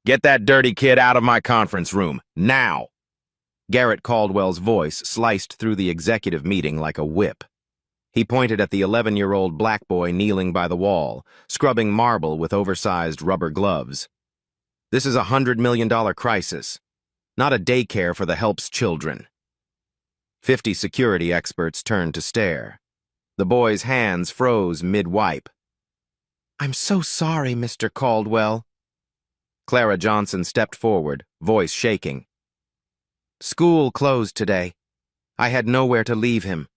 Get that dirty kid out of my conference room, now! Garrett Caldwell's voice sliced through the executive meeting like a whip. He pointed at the 11-year-old black boy kneeling by the wall, scrubbing marble with oversized rubber gloves. This is a $100 million crisis, not a daycare for the help's children. 50 security experts turned to stare. The boy's hands froze mid-wipe. "I'm so sorry, Mr. Caldwell." Clara Johnson stepped forward, voice shaking. "School closed today. I had nowhere to leave him.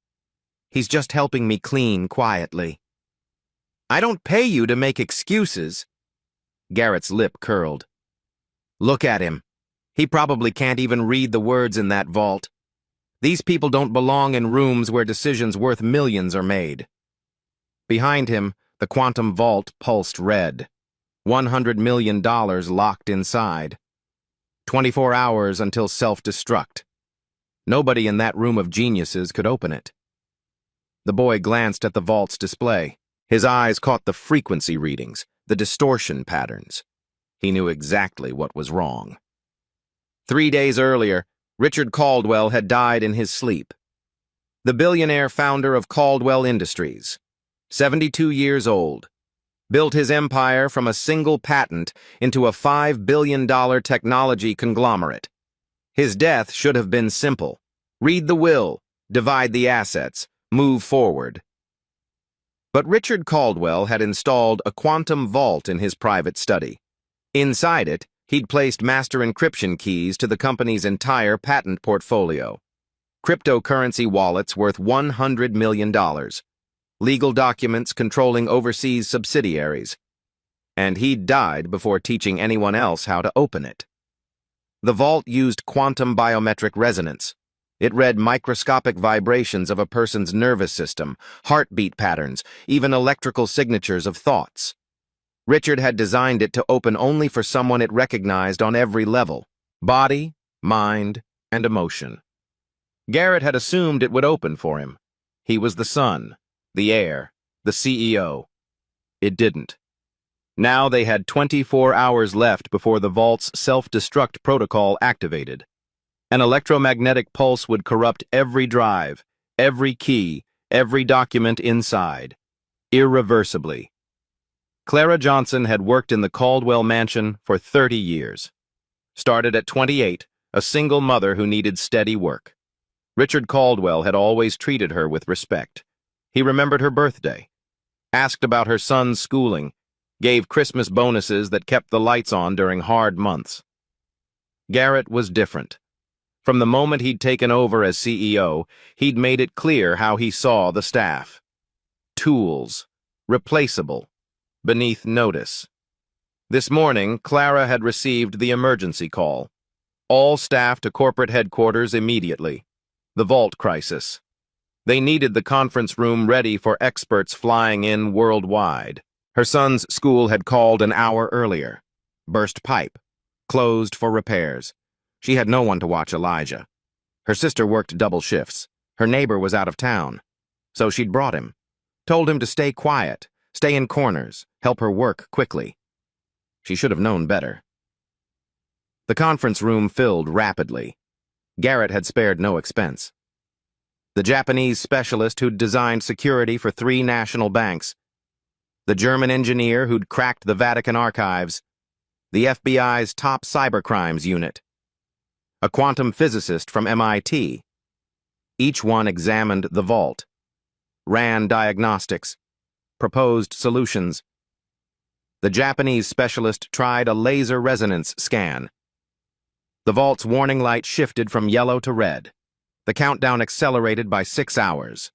He's just helping me clean quietly." "I don't pay you to make excuses." Garrett's lip curled. "Look at him. He probably can't even read the words in that vault. These people don't belong in rooms where decisions worth millions are made." Behind him, the quantum vault pulsed red. $100 million locked inside. 24 hours until self-destruct. Nobody in that room of geniuses could open it. The boy glanced at the vault's display. His eyes caught the frequency readings, the distortion patterns. He knew exactly what was wrong. 3 days earlier, Richard Caldwell had died in his sleep. The billionaire founder of Caldwell Industries, 72 years old, built his empire from a single patent into a $5 billion technology conglomerate. His death should have been simple. Read the will, divide the assets, move forward. But Richard Caldwell had installed a quantum vault in his private study. Inside it, he'd placed master encryption keys to the company's entire patent portfolio. Cryptocurrency wallets worth $100 million. Legal documents controlling overseas subsidiaries. And he'd died before teaching anyone else how to open it. The vault used quantum biometric resonance. It read microscopic vibrations of a person's nervous system, heartbeat patterns, even electrical signatures of thoughts. Richard had designed it to open only for someone it recognized on every level: body, mind, and emotion. Garrett had assumed it would open for him. He was the son, the heir, the CEO. It didn't. Now they had 24 hours left before the vault's self-destruct protocol activated. An electromagnetic pulse would corrupt every drive, every key, every document inside, irreversibly. Clara Johnson had worked in the Caldwell mansion for 30 years. Started at 28, a single mother who needed steady work. Richard Caldwell had always treated her with respect. He remembered her birthday, asked about her son's schooling, gave Christmas bonuses that kept the lights on during hard months. Garrett was different. From the moment he'd taken over as CEO, he'd made it clear how he saw the staff. Tools, replaceable, beneath notice. This morning, Clara had received the emergency call. All staff to corporate headquarters immediately. The vault crisis. They needed the conference room ready for experts flying in worldwide. Her son's school had called an hour earlier. Burst pipe. Closed for repairs. She had no one to watch Elijah. Her sister worked double shifts. Her neighbor was out of town. So she'd brought him. Told him to stay quiet, stay in corners, help her work quickly. She should have known better. The conference room filled rapidly. Garrett had spared no expense. The Japanese specialist who'd designed security for 3 national banks. The German engineer who'd cracked the Vatican archives. The FBI's top cybercrimes unit. A quantum physicist from MIT. Each one examined the vault, ran diagnostics, proposed solutions. The Japanese specialist tried a laser resonance scan. The vault's warning light shifted from yellow to red. The countdown accelerated by 6 hours.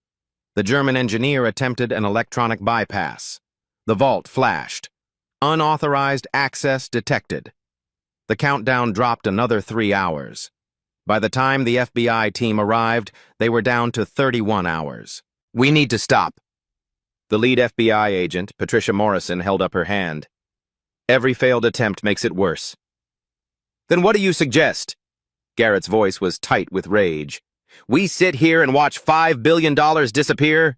The German engineer attempted an electronic bypass. The vault flashed. Unauthorized access detected. The countdown dropped another 3 hours. By the time the FBI team arrived, they were down to 31 hours. "We need to stop." The lead FBI agent, Patricia Morrison, held up her hand. "Every failed attempt makes it worse." "Then what do you suggest?" Garrett's voice was tight with rage. "We sit here and watch $5 billion disappear?"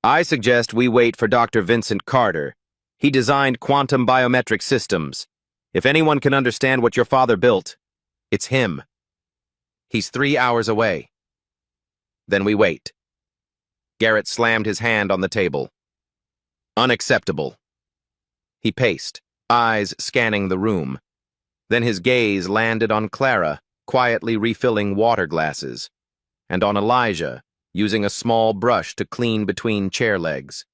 "I suggest we wait for Dr. Vincent Carter. He designed quantum biometric systems. If anyone can understand what your father built, it's him. He's 3 hours away. Then we wait. Garrett slammed his hand on the table. Unacceptable. He paced, eyes scanning the room. Then his gaze landed on Clara, quietly refilling water glasses, and on Elijah, using a small brush to clean between chair legs.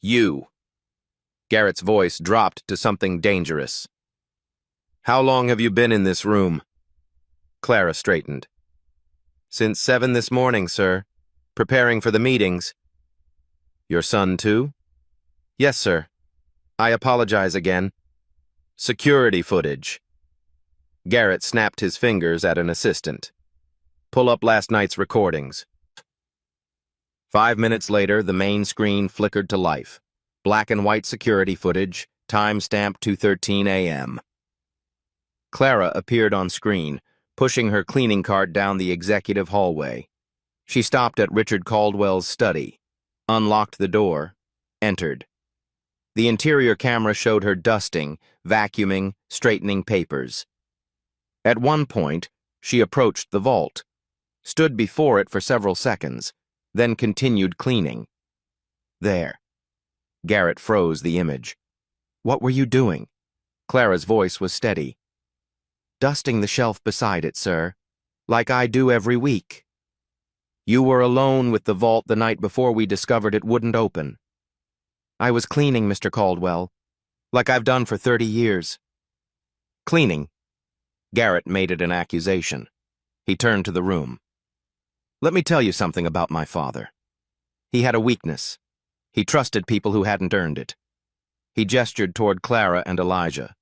You. Garrett's voice dropped to something dangerous. How long have you been in this room? Clara straightened. Since 7 this morning, sir. Preparing for the meetings. Your son, too? Yes, sir. I apologize again. Security footage. Garrett snapped his fingers at an assistant. Pull up last night's recordings. 5 minutes later, the main screen flickered to life. Black and white security footage, timestamp 2:13 a.m. Clara appeared on screen, pushing her cleaning cart down the executive hallway. She stopped at Richard Caldwell's study, unlocked the door, entered. The interior camera showed her dusting, vacuuming, straightening papers. At one point, she approached the vault, stood before it for several seconds, then continued cleaning. There. Garrett froze the image. What were you doing? Clara's voice was steady. Dusting the shelf beside it, sir, like I do every week. You were alone with the vault the night before we discovered it wouldn't open. I was cleaning, Mr. Caldwell, like I've done for 30 years. Cleaning? Garrett made it an accusation. He turned to the room. Let me tell you something about my father. He had a weakness. He trusted people who hadn't earned it. He gestured toward Clara and Elijah.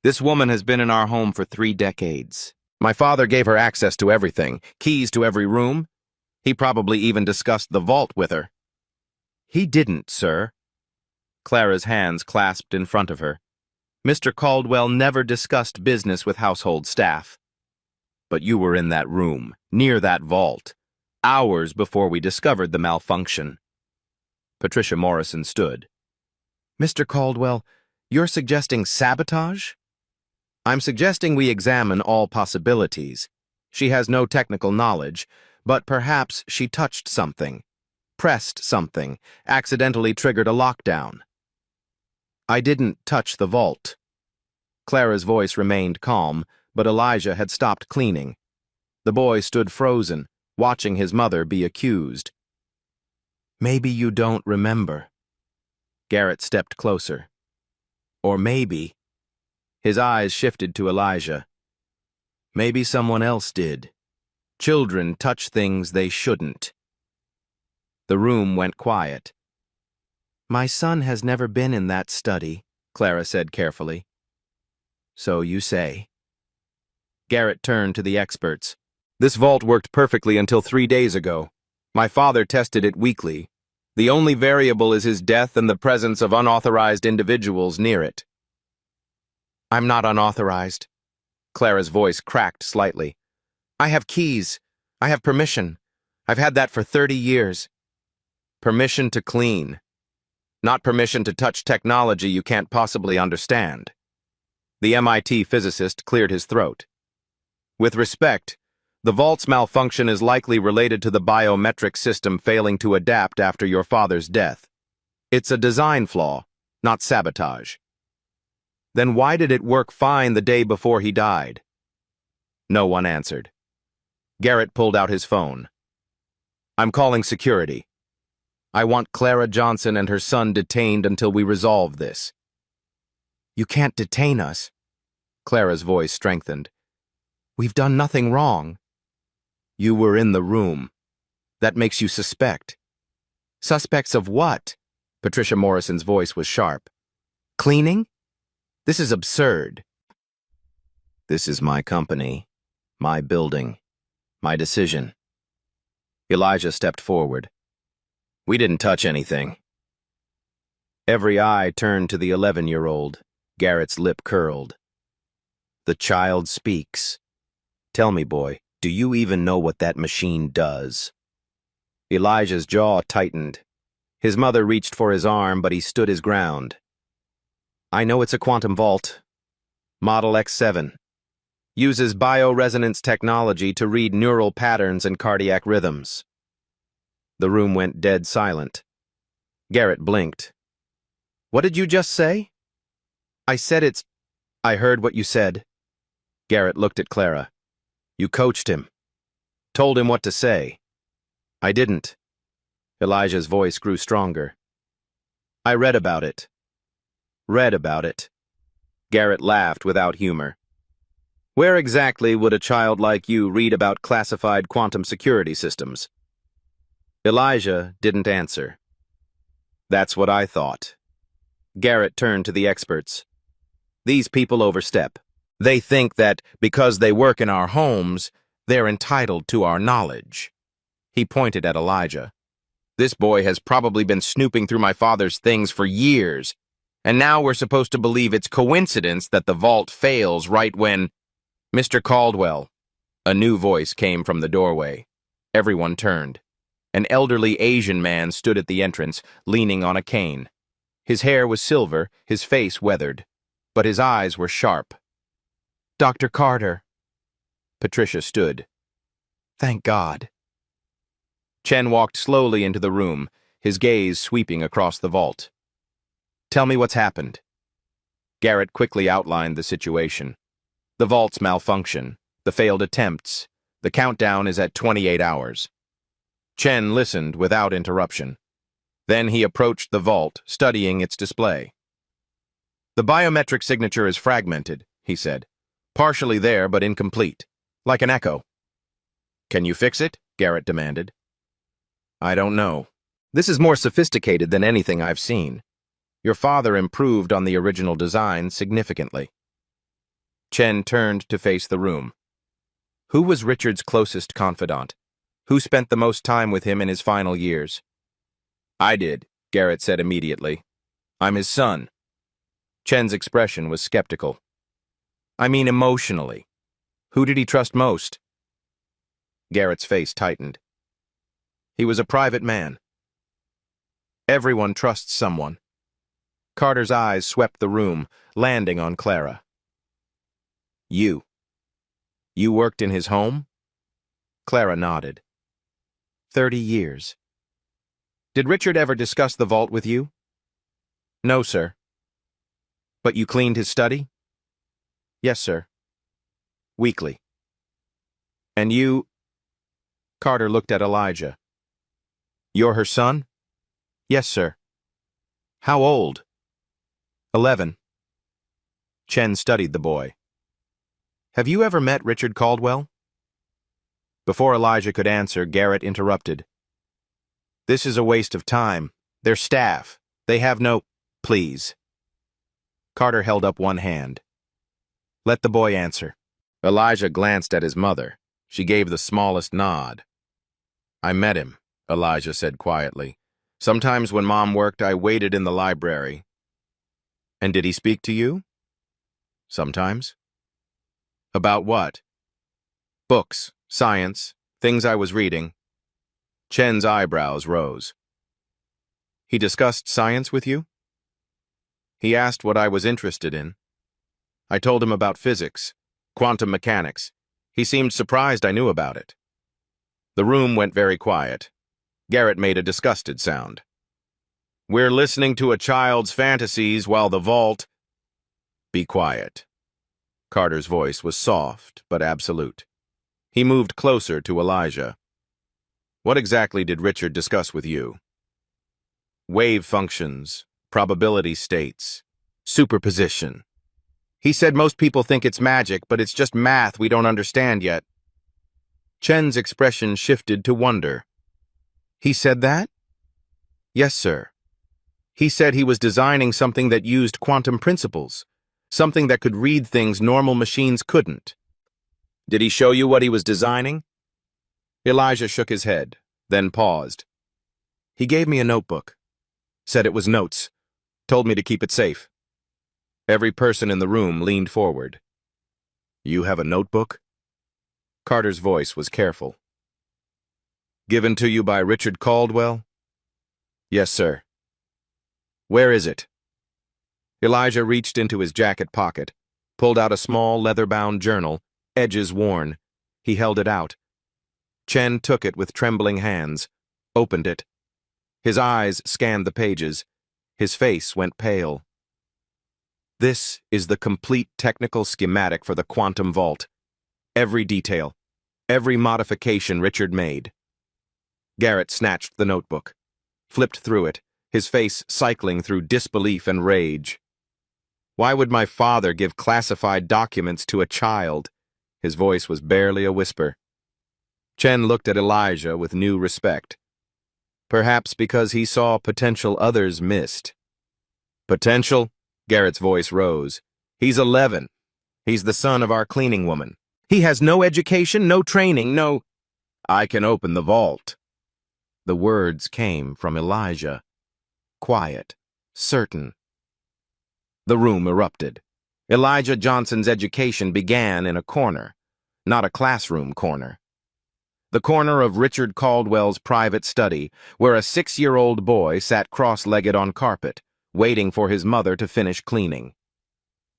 This woman has been in our home for 3 decades. My father gave her access to everything, keys to every room. He probably even discussed the vault with her. He didn't, sir. Clara's hands clasped in front of her. Mr. Caldwell never discussed business with household staff. But you were in that room, near that vault, hours before we discovered the malfunction. Patricia Morrison stood. Mr. Caldwell, you're suggesting sabotage? I'm suggesting we examine all possibilities. She has no technical knowledge, but perhaps she touched something, pressed something, accidentally triggered a lockdown. I didn't touch the vault. Clara's voice remained calm, but Elijah had stopped cleaning. The boy stood frozen, watching his mother be accused. Maybe you don't remember. Garrett stepped closer. Or maybe... His eyes shifted to Elijah. Maybe someone else did. Children touch things they shouldn't. The room went quiet. My son has never been in that study, Clara said carefully. So you say. Garrett turned to the experts. This vault worked perfectly until 3 days ago. My father tested it weekly. The only variable is his death and the presence of unauthorized individuals near it. I'm not unauthorized. Clara's voice cracked slightly. I have keys. I have permission. I've had that for 30 years. Permission to clean. Not permission to touch technology you can't possibly understand. The MIT physicist cleared his throat. With respect, the vault's malfunction is likely related to the biometric system failing to adapt after your father's death. It's a design flaw, not sabotage. Then why did it work fine the day before he died? No one answered. Garrett pulled out his phone. I'm calling security. I want Clara Johnson and her son detained until we resolve this. You can't detain us. Clara's voice strengthened. We've done nothing wrong. You were in the room. That makes you suspect. Suspects of what? Patricia Morrison's voice was sharp. Cleaning? This is absurd. This is my company, my building, my decision. Elijah stepped forward. We didn't touch anything. Every eye turned to the 11-year-old. Garrett's lip curled. The child speaks. Tell me, boy, do you even know what that machine does? Elijah's jaw tightened. His mother reached for his arm, but he stood his ground. I know it's a quantum vault. Model X7. Uses bioresonance technology to read neural patterns and cardiac rhythms. The room went dead silent. Garrett blinked. What did you just say? I said it's... I heard what you said. Garrett looked at Clara. You coached him. Told him what to say. I didn't. Elijah's voice grew stronger. I read about it. Read about it. Garrett laughed without humor. Where exactly would a child like you read about classified quantum security systems? Elijah didn't answer. That's what I thought. Garrett turned to the experts. These people overstep. They think that because they work in our homes, they're entitled to our knowledge. He pointed at Elijah. This boy has probably been snooping through my father's things for years, and now we're supposed to believe it's coincidence that the vault fails right when... Mr. Caldwell. A new voice came from the doorway. Everyone turned. An elderly Asian man stood at the entrance, leaning on a cane. His hair was silver, his face weathered, but his eyes were sharp. Dr. Carter. Patricia stood. Thank God. Chen walked slowly into the room, his gaze sweeping across the vault. Tell me what's happened. Garrett quickly outlined the situation. The vault's malfunction, the failed attempts. The countdown is at 28 hours. Chen listened without interruption. Then he approached the vault, studying its display. The biometric signature is fragmented, he said. Partially there, but incomplete. Like an echo. Can you fix it? Garrett demanded. I don't know. This is more sophisticated than anything I've seen. Your father improved on the original design significantly. Chen turned to face the room. Who was Richard's closest confidant? Who spent the most time with him in his final years? I did, Garrett said immediately. I'm his son. Chen's expression was skeptical. I mean emotionally. Who did he trust most? Garrett's face tightened. He was a private man. Everyone trusts someone. Carter's eyes swept the room, landing on Clara. You. You worked in his home? Clara nodded. 30 years. Did Richard ever discuss the vault with you? No, sir. But you cleaned his study? Yes, sir. Weekly. And you... Carter looked at Elijah. You're her son? Yes, sir. How old? 11. Chen studied the boy. Have you ever met Richard Caldwell? Before Elijah could answer, Garrett interrupted. This is a waste of time. They're staff. They have no... Please. Carter held up one hand. Let the boy answer. Elijah glanced at his mother. She gave the smallest nod. I met him, Elijah said quietly. Sometimes when Mom worked, I waited in the library. And did he speak to you? Sometimes. About what? Books, science, things I was reading. Chen's eyebrows rose. He discussed science with you? He asked what I was interested in. I told him about physics, quantum mechanics. He seemed surprised I knew about it. The room went very quiet. Garrett made a disgusted sound. We're listening to a child's fantasies while the vault... Be quiet. Carter's voice was soft but absolute. He moved closer to Elijah. What exactly did Richard discuss with you? Wave functions, probability states, superposition. He said most people think it's magic, but it's just math we don't understand yet. Chen's expression shifted to wonder. He said that? Yes, sir. He said he was designing something that used quantum principles, something that could read things normal machines couldn't. Did he show you what he was designing? Elijah shook his head, then paused. He gave me a notebook. Said it was notes. Told me to keep it safe. Every person in the room leaned forward. You have a notebook? Carter's voice was careful. Given to you by Richard Caldwell? Yes, sir. Where is it? Elijah reached into his jacket pocket, pulled out a small leather-bound journal, edges worn. He held it out. Chen took it with trembling hands, opened it. His eyes scanned the pages. His face went pale. This is the complete technical schematic for the quantum vault. Every detail, every modification Richard made. Garrett snatched the notebook, flipped through it, his face cycling through disbelief and rage. Why would my father give classified documents to a child? His voice was barely a whisper. Chen looked at Elijah with new respect. Perhaps because he saw potential others missed. Potential? Garrett's voice rose. He's 11. He's the son of our cleaning woman. He has no education, no training, no... I can open the vault. The words came from Elijah. Quiet, certain. The room erupted. Elijah Johnson's education began in a corner, not a classroom corner. The corner of Richard Caldwell's private study, where a 6-year-old boy sat cross-legged on carpet, waiting for his mother to finish cleaning.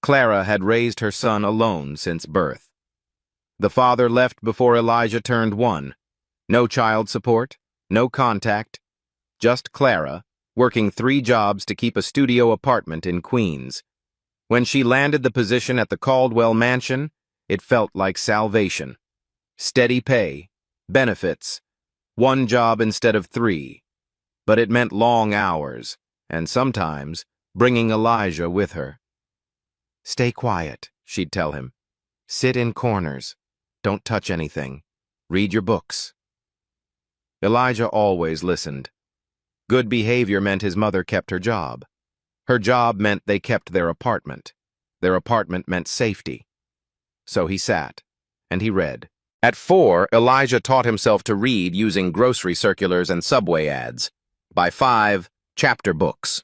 Clara had raised her son alone since birth. The father left before Elijah turned 1. No child support, no contact, just Clara, working 3 jobs to keep a studio apartment in Queens. When she landed the position at the Caldwell mansion, it felt like salvation. Steady pay, benefits, 1 job instead of 3. But it meant long hours, and sometimes bringing Elijah with her. Stay quiet, she'd tell him. Sit in corners. Don't touch anything. Read your books. Elijah always listened. Good behavior meant his mother kept her job. Her job meant they kept their apartment. Their apartment meant safety. So he sat, and he read. At 4, Elijah taught himself to read using grocery circulars and subway ads. By 5, chapter books.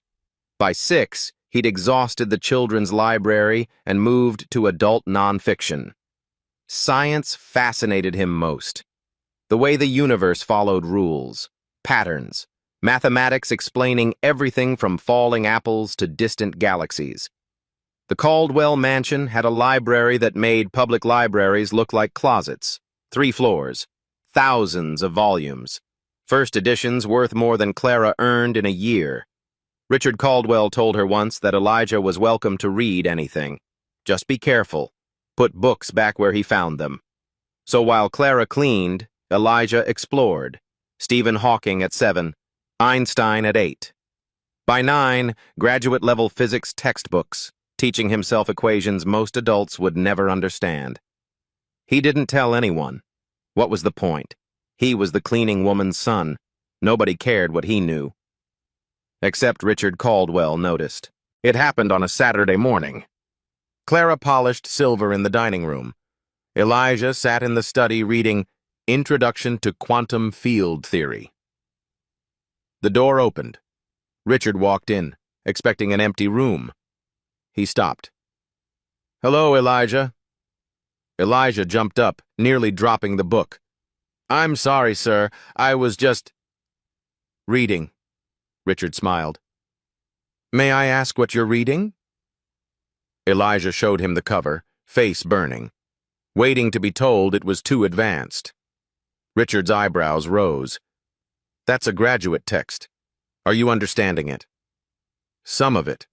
By 6, he'd exhausted the children's library and moved to adult nonfiction. Science fascinated him most. The way the universe followed rules, patterns, mathematics explaining everything from falling apples to distant galaxies. The Caldwell mansion had a library that made public libraries look like closets. 3 floors, thousands of volumes. First editions worth more than Clara earned in a year. Richard Caldwell told her once that Elijah was welcome to read anything. Just be careful. Put books back where he found them. So while Clara cleaned, Elijah explored. Stephen Hawking at 7, Einstein at 8. By 9, graduate-level physics textbooks, teaching himself equations most adults would never understand. He didn't tell anyone. What was the point? He was the cleaning woman's son. Nobody cared what he knew. Except Richard Caldwell noticed. It happened on a Saturday morning. Clara polished silver in the dining room. Elijah sat in the study reading Introduction to Quantum Field Theory. The door opened. Richard walked in, expecting an empty room. He stopped. Hello, Elijah. Elijah jumped up, nearly dropping the book. I'm sorry, sir. I was just... reading. Richard smiled. May I ask what you're reading? Elijah showed him the cover, face burning, waiting to be told it was too advanced. Richard's eyebrows rose. That's a graduate text. Are you understanding it? Some of it.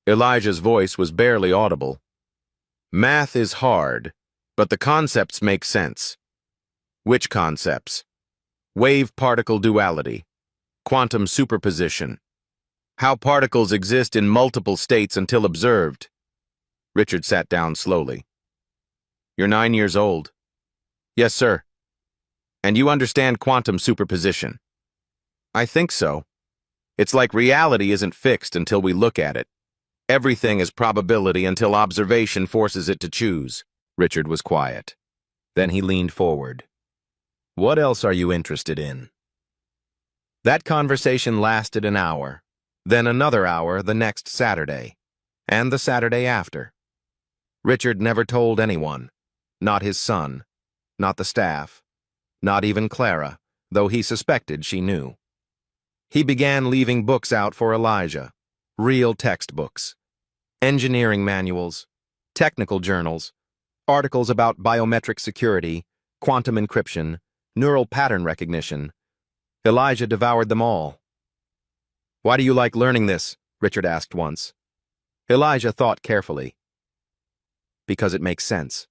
Elijah's voice was barely audible. Math is hard, but the concepts make sense. Which concepts? Wave-particle duality, quantum superposition, how particles exist in multiple states until observed. Richard sat down slowly. You're 9 years old. Yes, sir. And you understand quantum superposition. I think so. It's like reality isn't fixed until we look at it. Everything is probability until observation forces it to choose. Richard was quiet. Then he leaned forward. What else are you interested in? That conversation lasted an hour, then another hour the next Saturday, and the Saturday after. Richard never told anyone, not his son, not the staff, not even Clara, though he suspected she knew. He began leaving books out for Elijah, real textbooks, engineering manuals, technical journals, articles about biometric security, quantum encryption, neural pattern recognition. Elijah devoured them all. "Why do you like learning this?" Richard asked once. Elijah thought carefully. "Because it makes sense.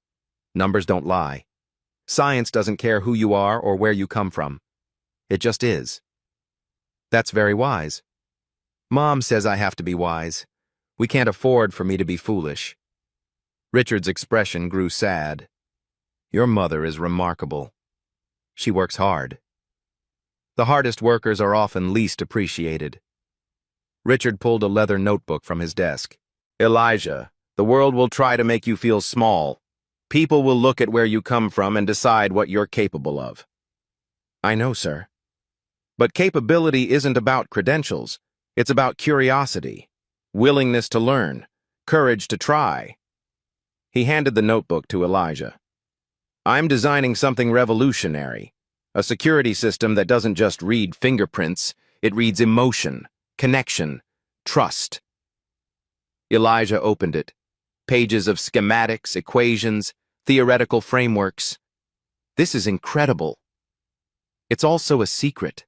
Numbers don't lie. Science doesn't care who you are or where you come from. It just is." "That's very wise." "Mom says I have to be wise. We can't afford for me to be foolish." Richard's expression grew sad. "Your mother is remarkable. She works hard. The hardest workers are often least appreciated." Richard pulled a leather notebook from his desk. "Elijah, the world will try to make you feel small. People will look at where you come from and decide what you're capable of." "I know, sir." "But capability isn't about credentials. It's about curiosity, willingness to learn, courage to try." He handed the notebook to Elijah. "I'm designing something revolutionary, a security system that doesn't just read fingerprints, it reads emotion, connection, trust." Elijah opened it. Pages of schematics, equations, theoretical frameworks. "This is incredible. It's also a secret.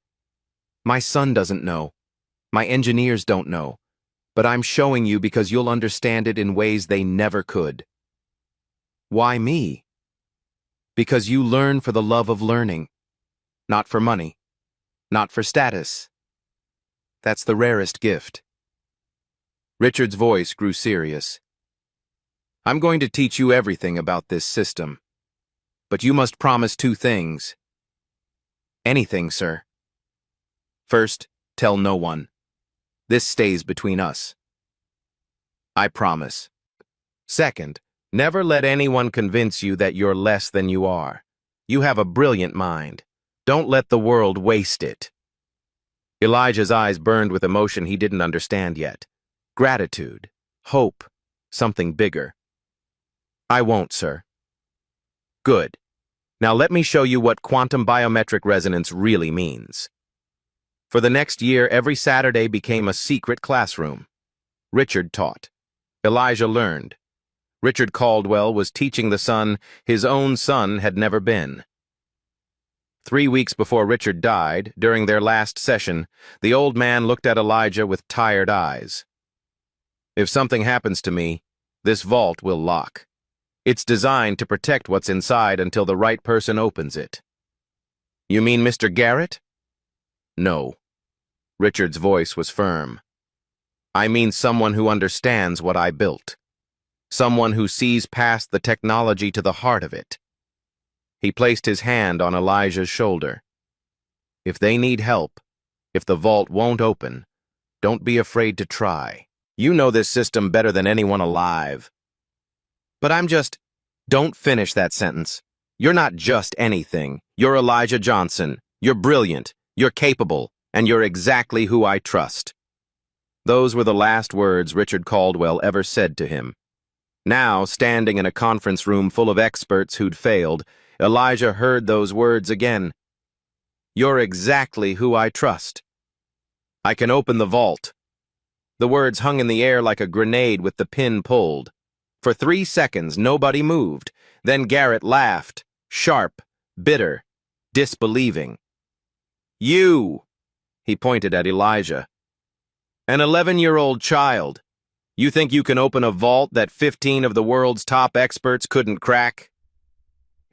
My son doesn't know. My engineers don't know. But I'm showing you because you'll understand it in ways they never could." "Why me?" "Because you learn for the love of learning. Not for money. Not for status. That's the rarest gift." Richard's voice grew serious. "I'm going to teach you everything about this system. But you must promise 2 things." "Anything, sir." "First, tell no one. This stays between us." "I promise." "Second, never let anyone convince you that you're less than you are. You have a brilliant mind. Don't let the world waste it." Elijah's eyes burned with emotion he didn't understand yet. Gratitude, hope, something bigger. "I won't, sir." "Good. Now let me show you what quantum biometric resonance really means." For the next year, every Saturday became a secret classroom. Richard taught. Elijah learned. Richard Caldwell was teaching the son his own son had never been. 3 weeks before Richard died, during their last session, the old man looked at Elijah with tired eyes. "If something happens to me, this vault will lock. It's designed to protect what's inside until the right person opens it." "You mean Mr. Garrett?" "No." Richard's voice was firm. "I mean someone who understands what I built. Someone who sees past the technology to the heart of it." He placed his hand on Elijah's shoulder. "If they need help, if the vault won't open, don't be afraid to try. You know this system better than anyone alive." "But I'm just—" "Don't finish that sentence. You're not just anything. You're Elijah Johnson. You're brilliant. You're capable. And you're exactly who I trust." Those were the last words Richard Caldwell ever said to him. Now, standing in a conference room full of experts who'd failed, Elijah heard those words again. "You're exactly who I trust. I can open the vault." The words hung in the air like a grenade with the pin pulled. For 3 seconds, nobody moved. Then Garrett laughed, sharp, bitter, disbelieving. "You!" He pointed at Elijah. "An 11-year-old child. You think you can open a vault that 15 of the world's top experts couldn't crack?"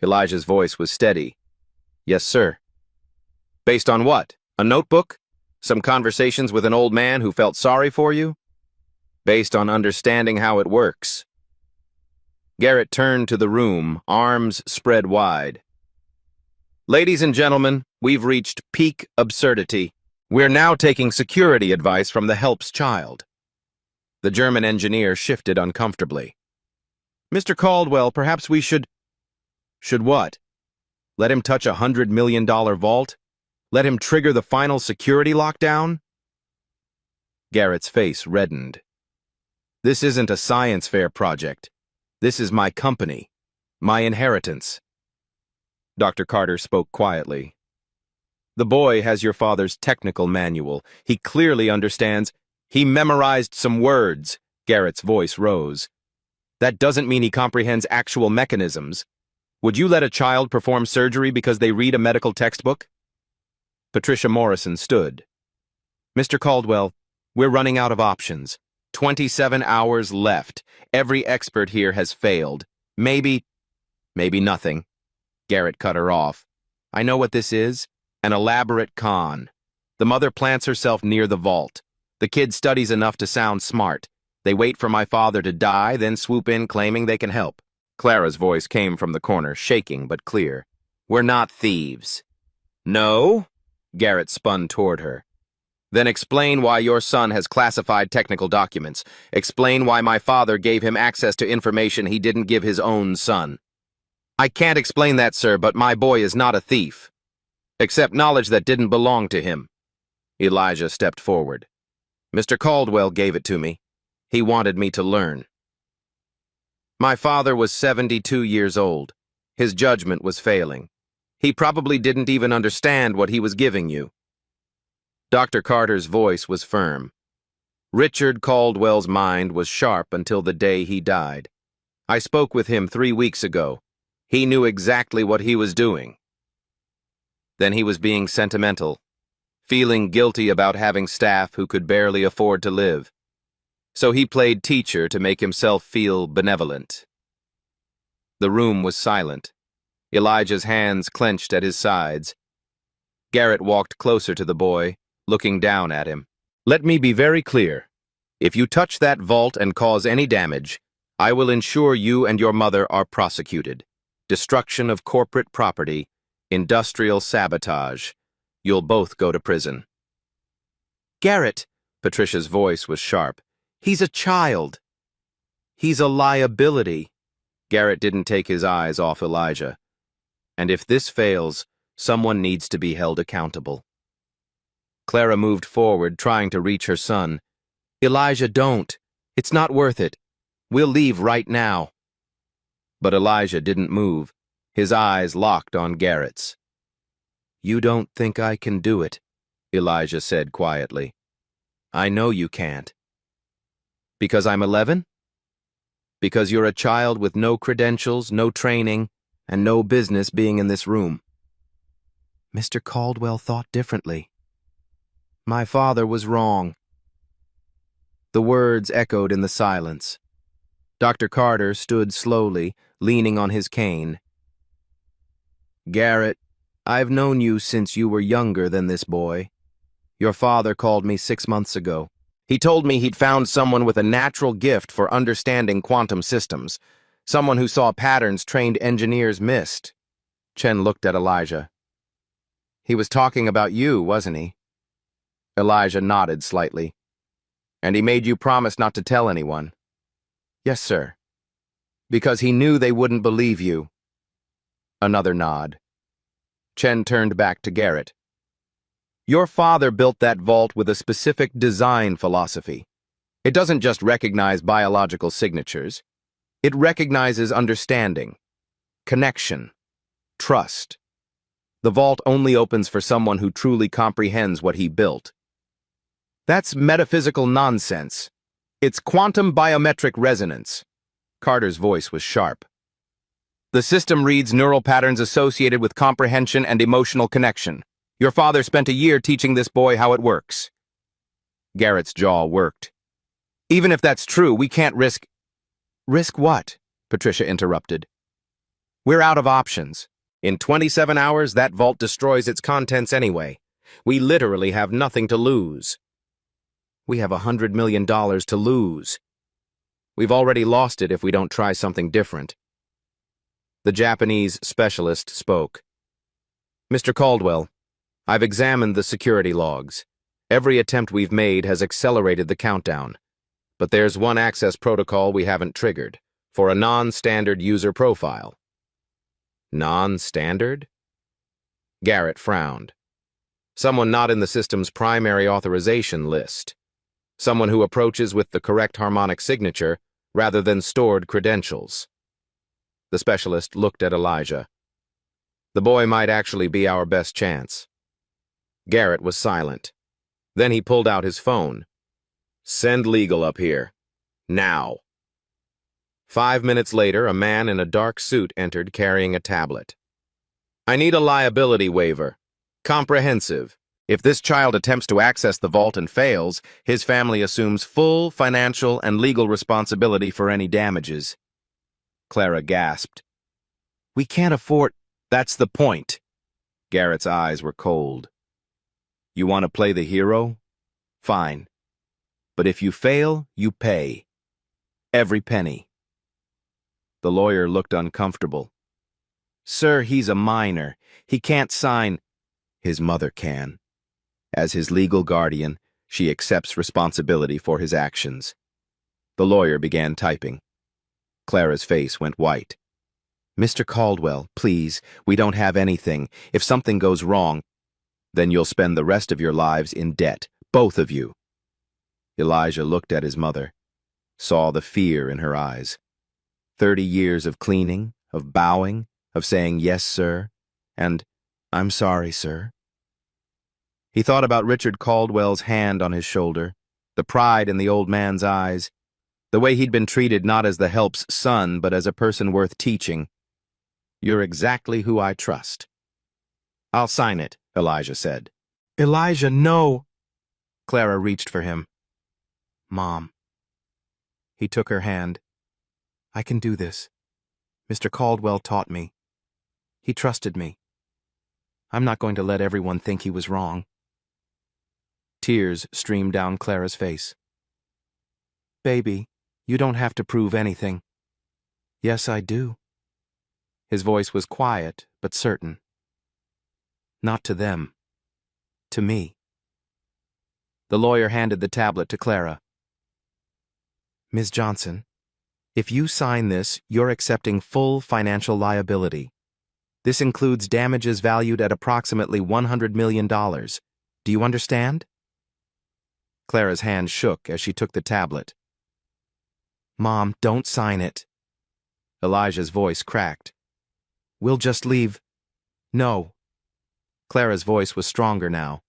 Elijah's voice was steady. "Yes, sir." "Based on what? A notebook? Some conversations with an old man who felt sorry for you?" "Based on understanding how it works." Garrett turned to the room, arms spread wide. "Ladies and gentlemen, we've reached peak absurdity. We're now taking security advice from the help's child." The German engineer shifted uncomfortably. "Mr. Caldwell, perhaps we should—" "Should what? Let him touch a $100 million vault? Let him trigger the final security lockdown?" Garrett's face reddened. "This isn't a science fair project. This is my company, my inheritance." Dr. Carter spoke quietly. "The boy has your father's technical manual. He clearly understands." "He memorized some words." Garrett's voice rose. That doesn't mean he comprehends actual mechanisms. Would you let a child perform surgery because they read a medical textbook? Patricia Morrison stood. Mr. Caldwell, we're running out of options. 27 hours left. Every expert here has failed. Maybe nothing. Garrett cut her off. I know what this is. An elaborate con. The mother plants herself near the vault. The kid studies enough to sound smart. They wait for my father to die, then swoop in claiming they can help. Clara's voice came from the corner, shaking but clear. We're not thieves. No? Garrett spun toward her. Then explain why your son has classified technical documents. Explain why my father gave him access to information he didn't give his own son. I can't explain that, sir, but my boy is not a thief. Except knowledge that didn't belong to him. Elijah stepped forward. Mr. Caldwell gave it to me. He wanted me to learn. My father was 72 years old. His judgment was failing. He probably didn't even understand what he was giving you. Dr. Carter's voice was firm. Richard Caldwell's mind was sharp until the day he died. I spoke with him 3 weeks ago. He knew exactly what he was doing. Then he was being sentimental, feeling guilty about having staff who could barely afford to live. So he played teacher to make himself feel benevolent. The room was silent. Elijah's hands clenched at his sides. Garrett walked closer to the boy, looking down at him. Let me be very clear. If you touch that vault and cause any damage, I will ensure you and your mother are prosecuted. Destruction of corporate property, industrial sabotage. You'll both go to prison. Garrett, Patricia's voice was sharp. He's a child. He's a liability. Garrett didn't take his eyes off Elijah. And if this fails, someone needs to be held accountable. Clara moved forward, trying to reach her son. Elijah, don't. It's not worth it. We'll leave right now. But Elijah didn't move, his eyes locked on Garrett's. You don't think I can do it, Elijah said quietly. I know you can't. Because I'm 11? Because you're a child with no credentials, no training, and no business being in this room. Mr. Caldwell thought differently. My father was wrong. The words echoed in the silence. Dr. Carter stood slowly, leaning on his cane. Garrett, I've known you since you were younger than this boy. Your father called me 6 months ago. He told me he'd found someone with a natural gift for understanding quantum systems, someone who saw patterns trained engineers missed. Chen looked at Elijah. He was talking about you, wasn't he? Elijah nodded slightly. And he made you promise not to tell anyone. Yes, sir. Because he knew they wouldn't believe you. Another nod. Chen turned back to Garrett. Your father built that vault with a specific design philosophy. It doesn't just recognize biological signatures. It recognizes understanding, connection, trust. The vault only opens for someone who truly comprehends what he built. That's metaphysical nonsense. It's quantum biometric resonance. Carter's voice was sharp. The system reads neural patterns associated with comprehension and emotional connection. Your father spent a year teaching this boy how it works. Garrett's jaw worked. Even if that's true, we can't risk... Risk what? Patricia interrupted. We're out of options. In 27 hours, that vault destroys its contents anyway. We literally have nothing to lose. We have $100 million to lose. We've already lost it if we don't try something different. The Japanese specialist spoke. Mr. Caldwell, I've examined the security logs. Every attempt we've made has accelerated the countdown. But there's one access protocol we haven't triggered, for a non-standard user profile. Non-standard? Garrett frowned. Someone not in the system's primary authorization list. Someone who approaches with the correct harmonic signature rather than stored credentials. The specialist looked at Elijah. The boy might actually be our best chance. Garrett was silent. Then he pulled out his phone. Send legal up here. Now. 5 minutes later, a man in a dark suit entered carrying a tablet. I need a liability waiver. Comprehensive. If this child attempts to access the vault and fails, his family assumes full financial and legal responsibility for any damages. Clara gasped. We can't afford— That's the point. Garrett's eyes were cold. You want to play the hero? Fine. But if you fail, you pay. Every penny. The lawyer looked uncomfortable. Sir, he's a minor. He can't sign— His mother can. As his legal guardian, she accepts responsibility for his actions. The lawyer began typing. Clara's face went white. Mr. Caldwell, please, we don't have anything. If something goes wrong, then you'll spend the rest of your lives in debt, both of you. Elijah looked at his mother, saw the fear in her eyes. 30 years of cleaning, of bowing, of saying yes, sir, and I'm sorry, sir. He thought about Richard Caldwell's hand on his shoulder, the pride in the old man's eyes, the way he'd been treated not as the help's son, but as a person worth teaching. You're exactly who I trust. I'll sign it, Elijah said. Elijah, no! Clara reached for him. Mom. He took her hand. I can do this. Mr. Caldwell taught me. He trusted me. I'm not going to let everyone think he was wrong. Tears streamed down Clara's face. Baby, you don't have to prove anything. Yes, I do. His voice was quiet, but certain. Not to them. To me. The lawyer handed the tablet to Clara. Ms. Johnson, if you sign this, you're accepting full financial liability. This includes damages valued at approximately $100 million. Do you understand? Clara's hand shook as she took the tablet. Mom, don't sign it. Elijah's voice cracked. We'll just leave. No. Clara's voice was stronger now.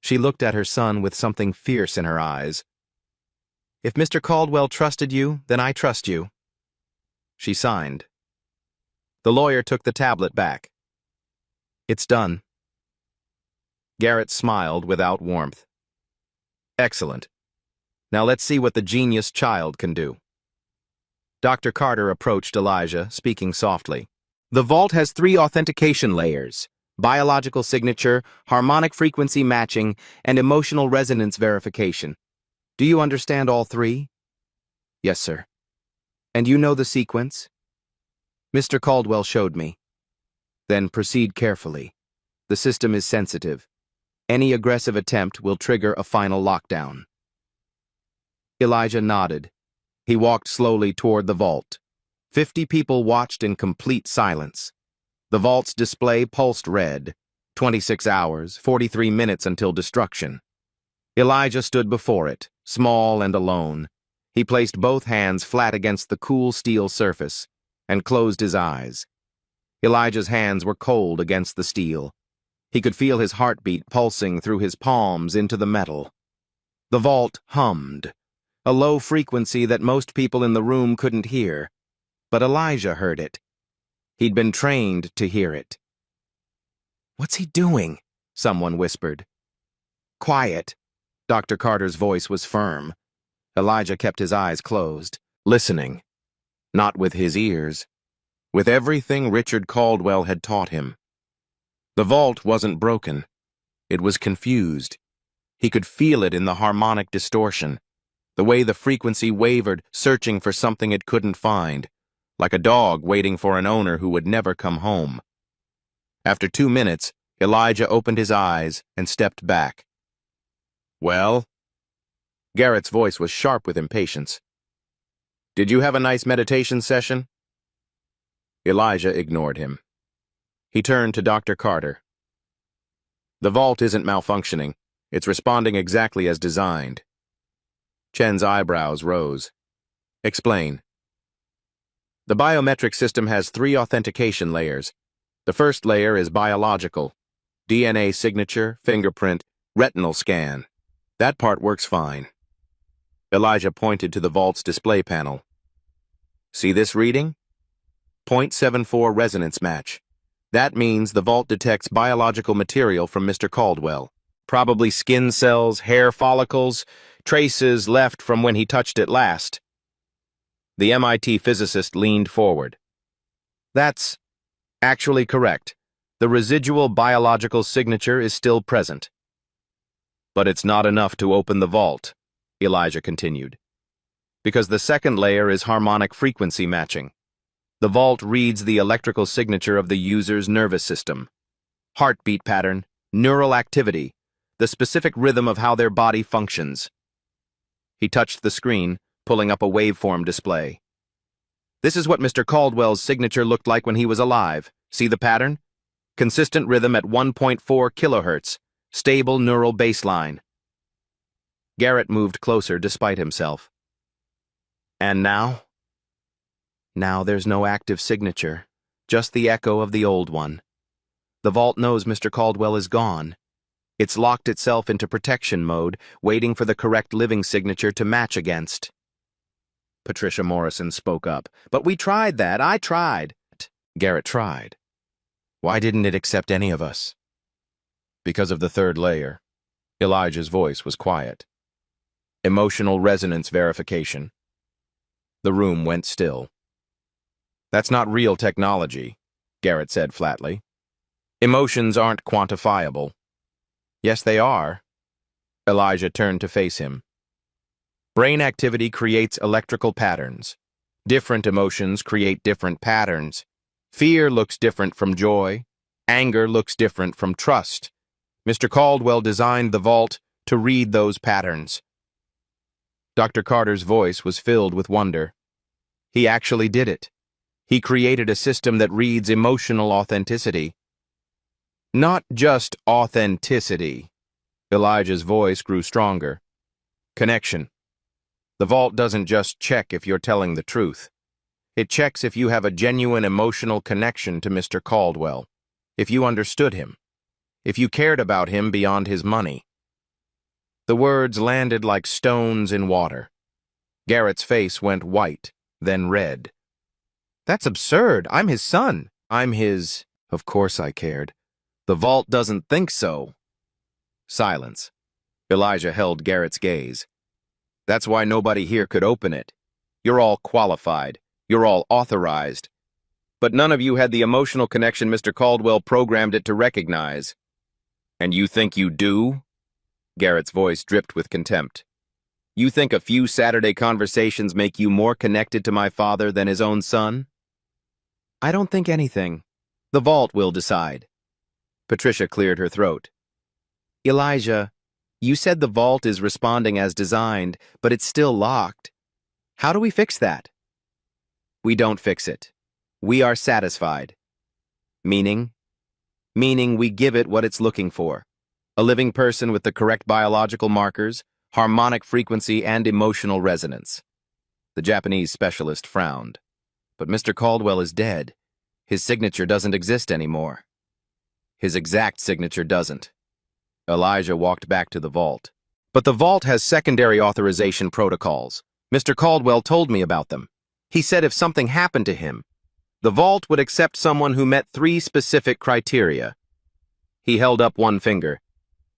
She looked at her son with something fierce in her eyes. If Mr. Caldwell trusted you, then I trust you. She signed. The lawyer took the tablet back. It's done. Garrett smiled without warmth. Excellent. Now let's see what the genius child can do. Dr. Carter approached Elijah, speaking softly. The vault has 3 authentication layers: biological signature, harmonic frequency matching, and emotional resonance verification. Do you understand all 3? Yes, sir. And you know the sequence? Mr. Caldwell showed me. Then proceed carefully. The system is sensitive. Any aggressive attempt will trigger a final lockdown. Elijah nodded. He walked slowly toward the vault. 50 people watched in complete silence. The vault's display pulsed red. 26 hours, 43 minutes until destruction. Elijah stood before it, small and alone. He placed both hands flat against the cool steel surface and closed his eyes. Elijah's hands were cold against the steel. He could feel his heartbeat pulsing through his palms into the metal. The vault hummed, a low frequency that most people in the room couldn't hear, but Elijah heard it. He'd been trained to hear it. What's he doing? Someone whispered. Quiet. Dr. Carter's voice was firm. Elijah kept his eyes closed, listening. Not with his ears. With everything Richard Caldwell had taught him. The vault wasn't broken. It was confused. He could feel it in the harmonic distortion, the way the frequency wavered, searching for something it couldn't find, like a dog waiting for an owner who would never come home. After 2 minutes, Elijah opened his eyes and stepped back. Well? Garrett's voice was sharp with impatience. Did you have a nice meditation session? Elijah ignored him. He turned to Dr. Carter. The vault isn't malfunctioning. It's responding exactly as designed. Chen's eyebrows rose. Explain. The biometric system has 3 authentication layers. The first layer is biological. DNA signature, fingerprint, retinal scan. That part works fine. Elijah pointed to the vault's display panel. See this reading? 0.74 resonance match. That means the vault detects biological material from Mr. Caldwell. Probably skin cells, hair follicles, traces left from when he touched it last. The MIT physicist leaned forward. That's actually correct. The residual biological signature is still present. But it's not enough to open the vault, Elijah continued, because the second layer is harmonic frequency matching. The vault reads the electrical signature of the user's nervous system, heartbeat pattern, neural activity, the specific rhythm of how their body functions. He touched the screen, pulling up a waveform display. This is what Mr. Caldwell's signature looked like when he was alive. See the pattern? Consistent rhythm at 1.4 kilohertz, stable neural baseline. Garrett moved closer despite himself. And now? Now there's no active signature, just the echo of the old one. The vault knows Mr. Caldwell is gone. It's locked itself into protection mode, waiting for the correct living signature to match against. Patricia Morrison spoke up. But we tried that. I tried. Garrett tried. Why didn't it accept any of us? Because of the third layer. Elijah's voice was quiet. Emotional resonance verification. The room went still. That's not real technology, Garrett said flatly. Emotions aren't quantifiable. Yes, they are. Elijah turned to face him. Brain activity creates electrical patterns. Different emotions create different patterns. Fear looks different from joy. Anger looks different from trust. Mr. Caldwell designed the vault to read those patterns. Dr. Carter's voice was filled with wonder. He actually did it. He created a system that reads emotional authenticity. Not just authenticity. Elijah's voice grew stronger. Connection. The vault doesn't just check if you're telling the truth. It checks if you have a genuine emotional connection to Mr. Caldwell, if you understood him, if you cared about him beyond his money. The words landed like stones in water. Garrett's face went white, then red. That's absurd. I'm his son. I'm his... Of course I cared. The vault doesn't think so. Silence. Elijah held Garrett's gaze. That's why nobody here could open it. You're all qualified. You're all authorized. But none of you had the emotional connection Mr. Caldwell programmed it to recognize. And you think you do? Garrett's voice dripped with contempt. You think a few Saturday conversations make you more connected to my father than his own son? I don't think anything. The vault will decide. Patricia cleared her throat. Elijah, you said the vault is responding as designed, but it's still locked. How do we fix that? We don't fix it. We are satisfied. Meaning? Meaning we give it what it's looking for. A living person with the correct biological markers, harmonic frequency, and emotional resonance. The Japanese specialist frowned. But Mr. Caldwell is dead. His signature doesn't exist anymore. His exact signature doesn't. Elijah walked back to the vault. But the vault has secondary authorization protocols. Mr. Caldwell told me about them. He said if something happened to him, the vault would accept someone who met 3 specific criteria. He held up one finger.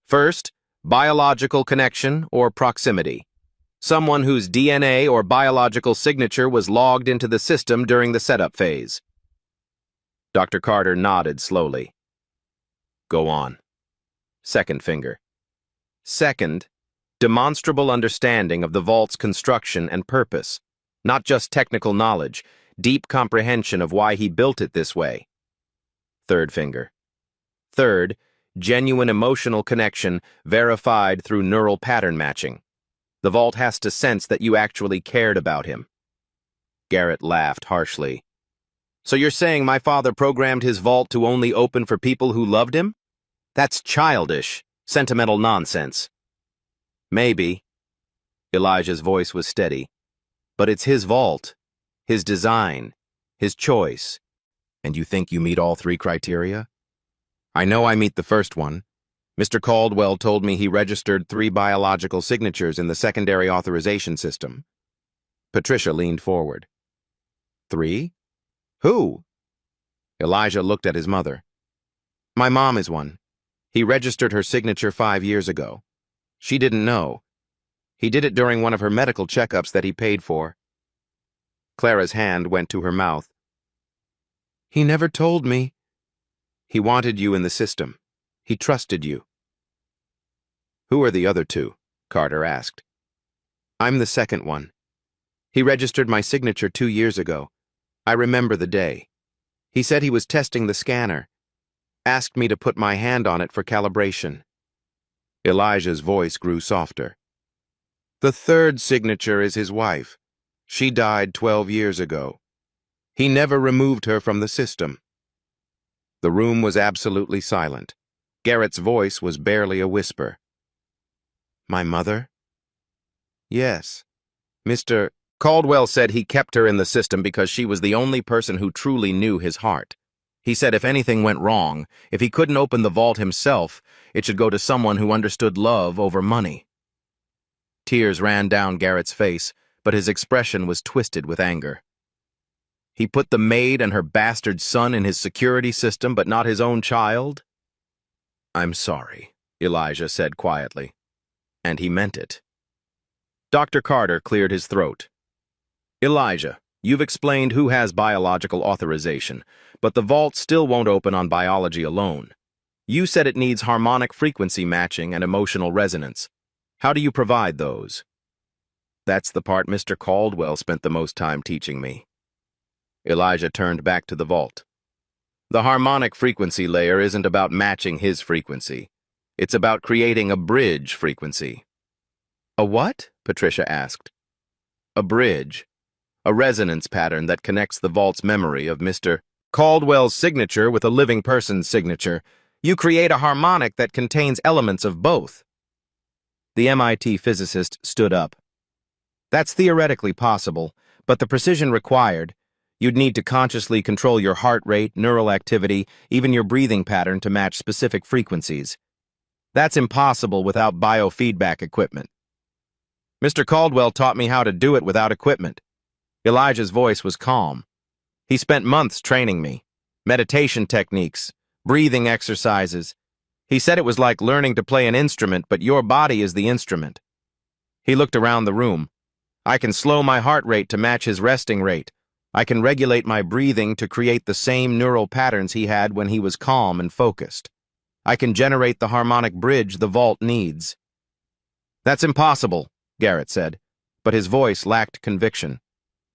First, biological connection or proximity. Someone whose DNA or biological signature was logged into the system during the setup phase. Dr. Carter nodded slowly. Go on. Second finger. Second, demonstrable understanding of the vault's construction and purpose. Not just technical knowledge, deep comprehension of why he built it this way. Third finger. Third, genuine emotional connection verified through neural pattern matching. The vault has to sense that you actually cared about him. Garrett laughed harshly. So you're saying my father programmed his vault to only open for people who loved him? That's childish, sentimental nonsense. Maybe. Elijah's voice was steady. But it's his vault, his design, his choice. And you think you meet all 3 criteria? I know I meet the first one. Mr. Caldwell told me he registered 3 biological signatures in the secondary authorization system. Patricia leaned forward. 3? Who? Elijah looked at his mother. My mom is one. He registered her signature 5 years ago. She didn't know. He did it during one of her medical checkups that he paid for. Clara's hand went to her mouth. He never told me. He wanted you in the system. He trusted you. Who are the other two? Carter asked. I'm the second one. He registered my signature 2 years ago. I remember the day. He said he was testing the scanner. Asked me to put my hand on it for calibration. Elijah's voice grew softer. The third signature is his wife. She died 12 years ago. He never removed her from the system. The room was absolutely silent. Garrett's voice was barely a whisper. My mother? Yes. Mr. Caldwell said he kept her in the system because she was the only person who truly knew his heart. He said if anything went wrong, if he couldn't open the vault himself, it should go to someone who understood love over money. Tears ran down Garrett's face, but his expression was twisted with anger. He put the maid and her bastard son in his security system, but not his own child? I'm sorry, Elijah said quietly. And he meant it. Dr. Carter cleared his throat. Elijah, you've explained who has biological authorization, but the vault still won't open on biology alone. You said it needs harmonic frequency matching and emotional resonance. How do you provide those? That's the part Mr. Caldwell spent the most time teaching me. Elijah turned back to the vault. The harmonic frequency layer isn't about matching his frequency. It's about creating a bridge frequency. A what? Patricia asked. A bridge. A resonance pattern that connects the vault's memory of Mr. Caldwell's signature with a living person's signature. You create a harmonic that contains elements of both. The MIT physicist stood up. That's theoretically possible, but the precision required, you'd need to consciously control your heart rate, neural activity, even your breathing pattern to match specific frequencies. That's impossible without biofeedback equipment. Mr. Caldwell taught me how to do it without equipment. Elijah's voice was calm. He spent months training me. Meditation techniques, breathing exercises. He said it was like learning to play an instrument, but your body is the instrument. He looked around the room. I can slow my heart rate to match his resting rate. I can regulate my breathing to create the same neural patterns he had when he was calm and focused. I can generate the harmonic bridge the vault needs. That's impossible, Garrett said, but his voice lacked conviction.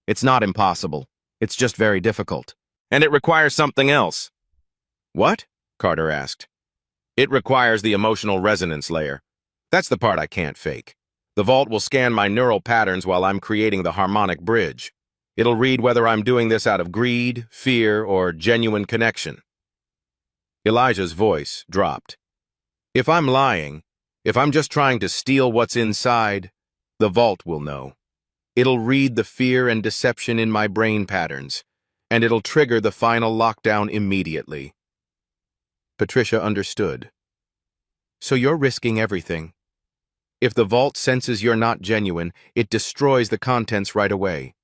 It's not impossible. It's just very difficult. And it requires something else. What? Carter asked. It requires the emotional resonance layer. That's the part I can't fake. The vault will scan my neural patterns while I'm creating the harmonic bridge. It'll read whether I'm doing this out of greed, fear, or genuine connection. Elijah's voice dropped. If I'm lying, if I'm just trying to steal what's inside, the vault will know. It'll read the fear and deception in my brain patterns, and it'll trigger the final lockdown immediately. Patricia understood. So you're risking everything. If the vault senses you're not genuine, it destroys the contents right away.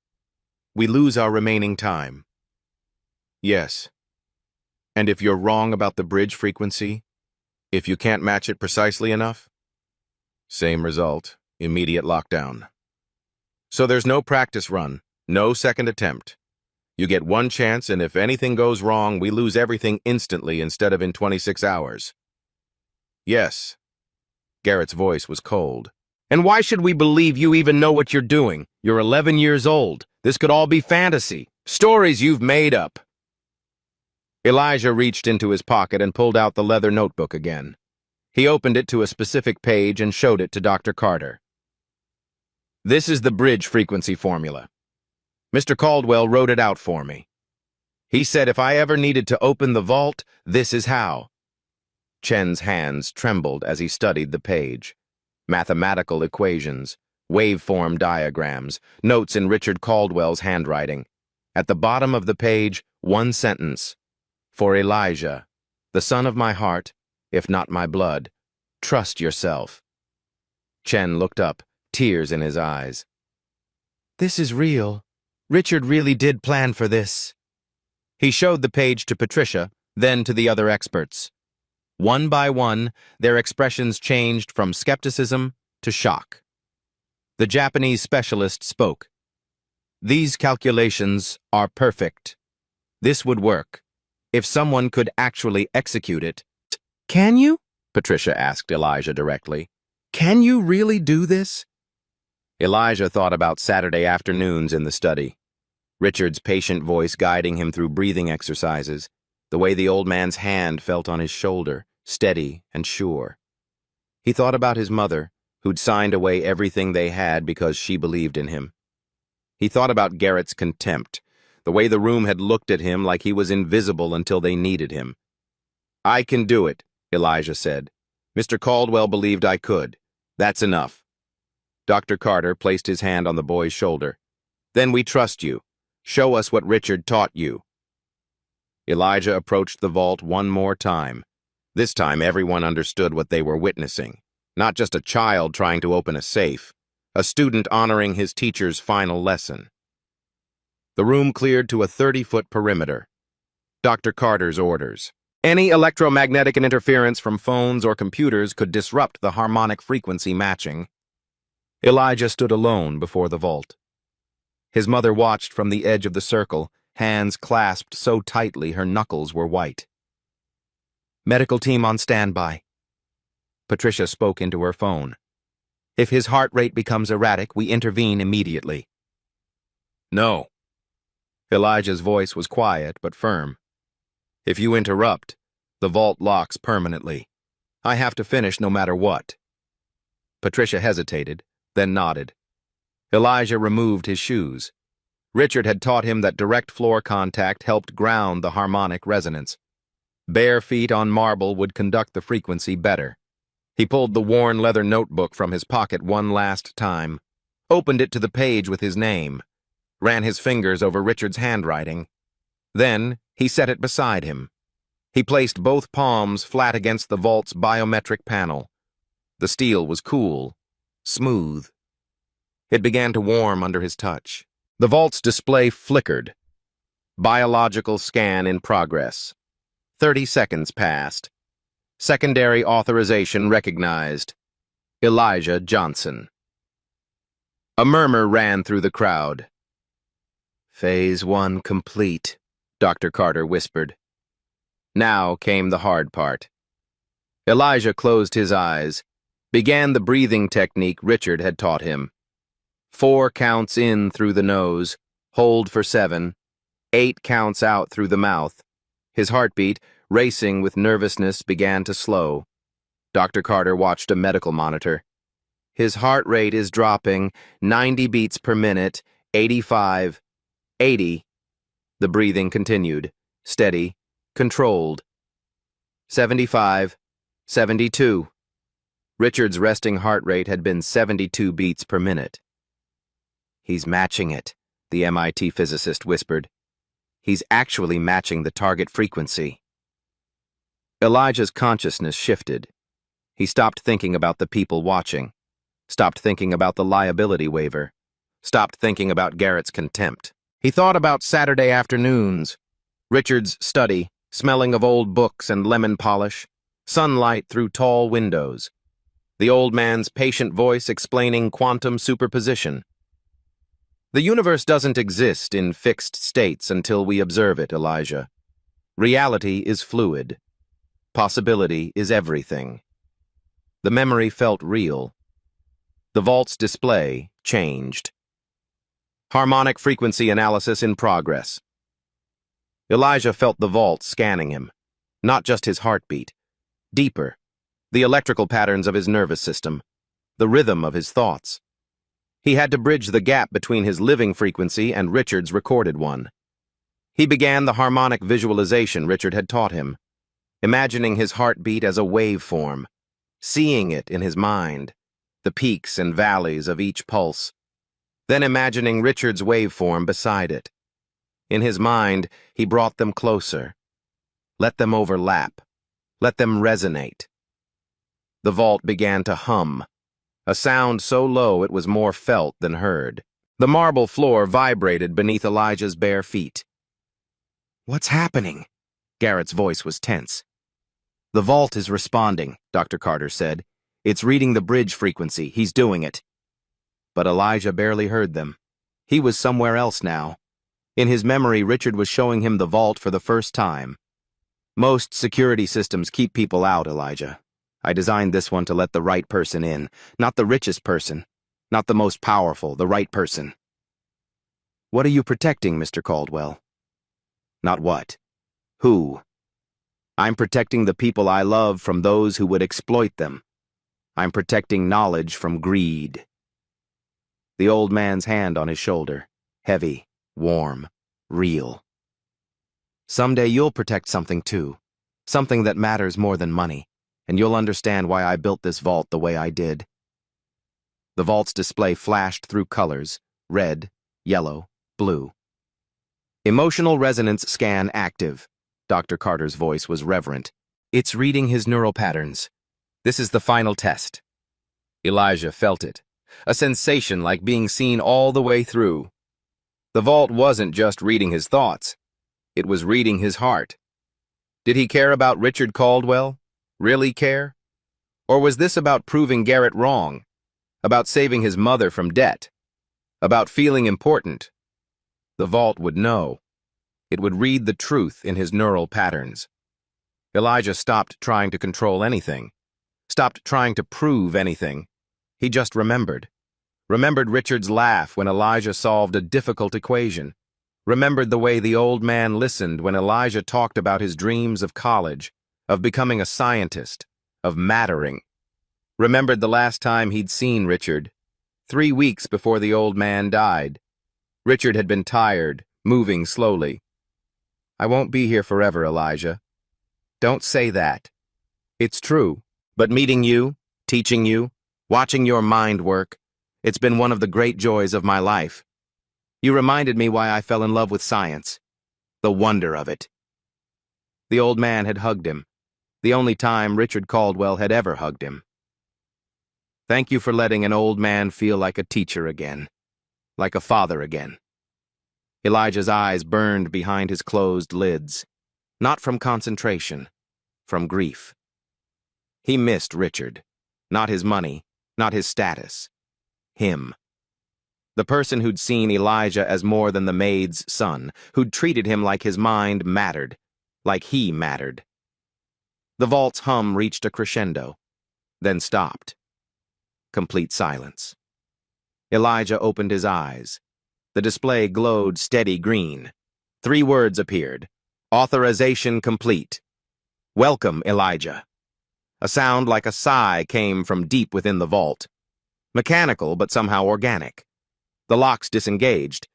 We lose our remaining time. Yes. And if you're wrong about the bridge frequency, if you can't match it precisely enough, same result, immediate lockdown. So there's no practice run, no second attempt. You get one chance, and if anything goes wrong, we lose everything instantly instead of in 26 hours. Yes. Garrett's voice was cold. And why should we believe you even know what you're doing? You're 11 years old. This could all be fantasy. Stories you've made up. Elijah reached into his pocket and pulled out the leather notebook again. He opened it to a specific page and showed it to Dr. Carter. This is the bridge frequency formula. Mr. Caldwell wrote it out for me. He said if I ever needed to open the vault, this is how. Chen's hands trembled as he studied the page. Mathematical equations, waveform diagrams, notes in Richard Caldwell's handwriting. At the bottom of the page, one sentence. For Elijah, the son of my heart, if not my blood, trust yourself. Chen looked up, tears in his eyes. This is real. Richard really did plan for this. He showed the page to Patricia, then to the other experts. One by one, their expressions changed from skepticism to shock. The Japanese specialist spoke. These calculations are perfect. This would work, if someone could actually execute it. Can you? Patricia asked Elijah directly. Can you really do this? Elijah thought about Saturday afternoons in the study. Richard's patient voice guiding him through breathing exercises, the way the old man's hand felt on his shoulder, steady and sure. He thought about his mother, who'd signed away everything they had because she believed in him. He thought about Garrett's contempt, the way the room had looked at him like he was invisible until they needed him. I can do it, Elijah said. Mr. Caldwell believed I could. That's enough. Dr. Carter placed his hand on the boy's shoulder. Then we trust you. Show us what Richard taught you. Elijah approached the vault one more time. This time everyone understood what they were witnessing. Not just a child trying to open a safe, a student honoring his teacher's final lesson. The room cleared to a 30-foot perimeter. Dr. Carter's orders. Any electromagnetic interference from phones or computers could disrupt the harmonic frequency matching. Elijah stood alone before the vault. His mother watched from the edge of the circle, hands clasped so tightly her knuckles were white. Medical team on standby. Patricia spoke into her phone. If his heart rate becomes erratic, we intervene immediately. No. Elijah's voice was quiet but firm. If you interrupt, the vault locks permanently. I have to finish no matter what. Patricia hesitated, then nodded. Elijah removed his shoes. Richard had taught him that direct floor contact helped ground the harmonic resonance. Bare feet on marble would conduct the frequency better. He pulled the worn leather notebook from his pocket one last time, opened it to the page with his name, ran his fingers over Richard's handwriting. Then he set it beside him. He placed both palms flat against the vault's biometric panel. The steel was cool, smooth. It began to warm under his touch. The vault's display flickered. Biological scan in progress. 30 seconds passed. Secondary authorization recognized. Elijah Johnson. A murmur ran through the crowd. Phase 1 complete, Dr. Carter whispered. Now came the hard part. Elijah closed his eyes, began the breathing technique Richard had taught him. 4 counts in through the nose, hold for 7, 8 counts out through the mouth. His heartbeat, racing with nervousness, began to slow. Dr. Carter watched a medical monitor. His heart rate is dropping, 90 beats per minute, 85, 80. The breathing continued, steady, controlled. 75, 72. Richard's resting heart rate had been 72 beats per minute. He's matching it, the MIT physicist whispered. He's actually matching the target frequency. Elijah's consciousness shifted. He stopped thinking about the people watching, stopped thinking about the liability waiver, stopped thinking about Garrett's contempt. He thought about Saturday afternoons, Richard's study, smelling of old books and lemon polish, sunlight through tall windows, the old man's patient voice explaining quantum superposition. The universe doesn't exist in fixed states until we observe it, Elijah. Reality is fluid. Possibility is everything. The memory felt real. The vault's display changed. Harmonic frequency analysis in progress. Elijah felt the vault scanning him, not just his heartbeat. Deeper, the electrical patterns of his nervous system, the rhythm of his thoughts. He had to bridge the gap between his living frequency and Richard's recorded one. He began the harmonic visualization Richard had taught him, imagining his heartbeat as a waveform, seeing it in his mind, the peaks and valleys of each pulse, then imagining Richard's waveform beside it. In his mind, he brought them closer. Let them overlap. Let them resonate. The vault began to hum, a sound so low it was more felt than heard. The marble floor vibrated beneath Elijah's bare feet. "What's happening?" Garrett's voice was tense. "The vault is responding," Dr. Carter said. "It's reading the bridge frequency. He's doing it." But Elijah barely heard them. He was somewhere else now. In his memory, Richard was showing him the vault for the first time. "Most security systems keep people out, Elijah. I designed this one to let the right person in. Not the richest person. Not the most powerful, the right person." "What are you protecting, Mr. Caldwell?" "Not what. Who. I'm protecting the people I love from those who would exploit them. I'm protecting knowledge from greed." The old man's hand on his shoulder, heavy, warm, real. "Someday you'll protect something too, something that matters more than money, and you'll understand why I built this vault the way I did." The vault's display flashed through colors, red, yellow, blue. "Emotional resonance scan active." Dr. Carter's voice was reverent. "It's reading his neural patterns. This is the final test." Elijah felt it, a sensation like being seen all the way through. The vault wasn't just reading his thoughts. It was reading his heart. Did he care about Richard Caldwell? Really care? Or was this about proving Garrett wrong? About saving his mother from debt? About feeling important? The vault would know. It would read the truth in his neural patterns. Elijah stopped trying to control anything. Stopped trying to prove anything. He just remembered. Remembered Richard's laugh when Elijah solved a difficult equation. Remembered the way the old man listened when Elijah talked about his dreams of college, of becoming a scientist, of mattering. Remembered the last time he'd seen Richard, 3 weeks before the old man died. Richard had been tired, moving slowly. "I won't be here forever, Elijah." "Don't say that." "It's true. But meeting you, teaching you, watching your mind work, it's been one of the great joys of my life. You reminded me why I fell in love with science. The wonder of it." The old man had hugged him, the only time Richard Caldwell had ever hugged him. "Thank you for letting an old man feel like a teacher again, like a father again." Elijah's eyes burned behind his closed lids, not from concentration, from grief. He missed Richard, not his money, not his status. Him. The person who'd seen Elijah as more than the maid's son, who'd treated him like his mind mattered, like he mattered. The vault's hum reached a crescendo, then stopped. Complete silence. Elijah opened his eyes. The display glowed steady green. 3 words appeared. "Authorization complete." "Welcome, Elijah." A sound like a sigh came from deep within the vault. Mechanical, but somehow organic. The locks disengaged,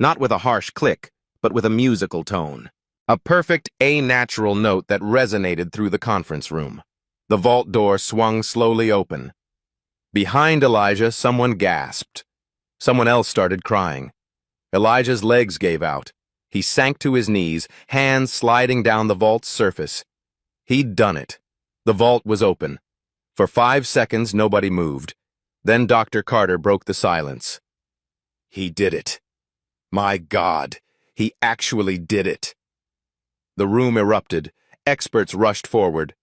not with a harsh click, but with a musical tone. A perfect, a-natural note that resonated through the conference room. The vault door swung slowly open. Behind Elijah, someone gasped. Someone else started crying. Elijah's legs gave out. He sank to his knees, hands sliding down the vault's surface. He'd done it. The vault was open. For 5 seconds, nobody moved. Then Dr. Carter broke the silence. "He did it. My God, he actually did it." The room erupted. Experts rushed forward.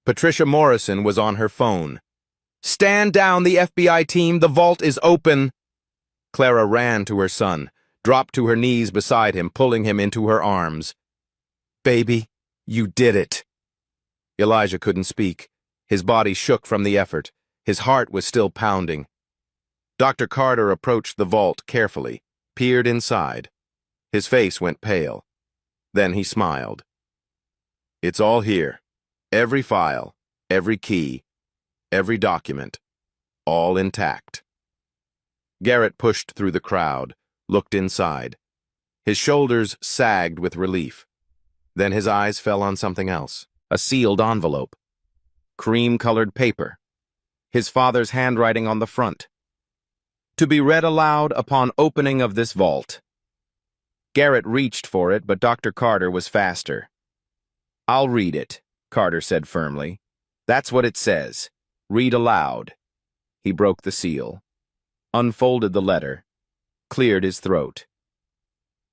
Patricia Morrison was on her phone. "Stand down, the FBI team. The vault is open." Clara ran to her son, dropped to her knees beside him, pulling him into her arms. "Baby, you did it." Elijah couldn't speak. His body shook from the effort. His heart was still pounding. Dr. Carter approached the vault carefully, peered inside. His face went pale. Then he smiled. "It's all here. Every file, every key, every document, all intact." Garrett pushed through the crowd, looked inside. His shoulders sagged with relief. Then his eyes fell on something else. A sealed envelope. Cream-colored paper. His father's handwriting on the front. "To be read aloud upon opening of this vault." Garrett reached for it, but Dr. Carter was faster. "I'll read it," Carter said firmly. "That's what it says. Read aloud." He broke the seal, unfolded the letter, cleared his throat.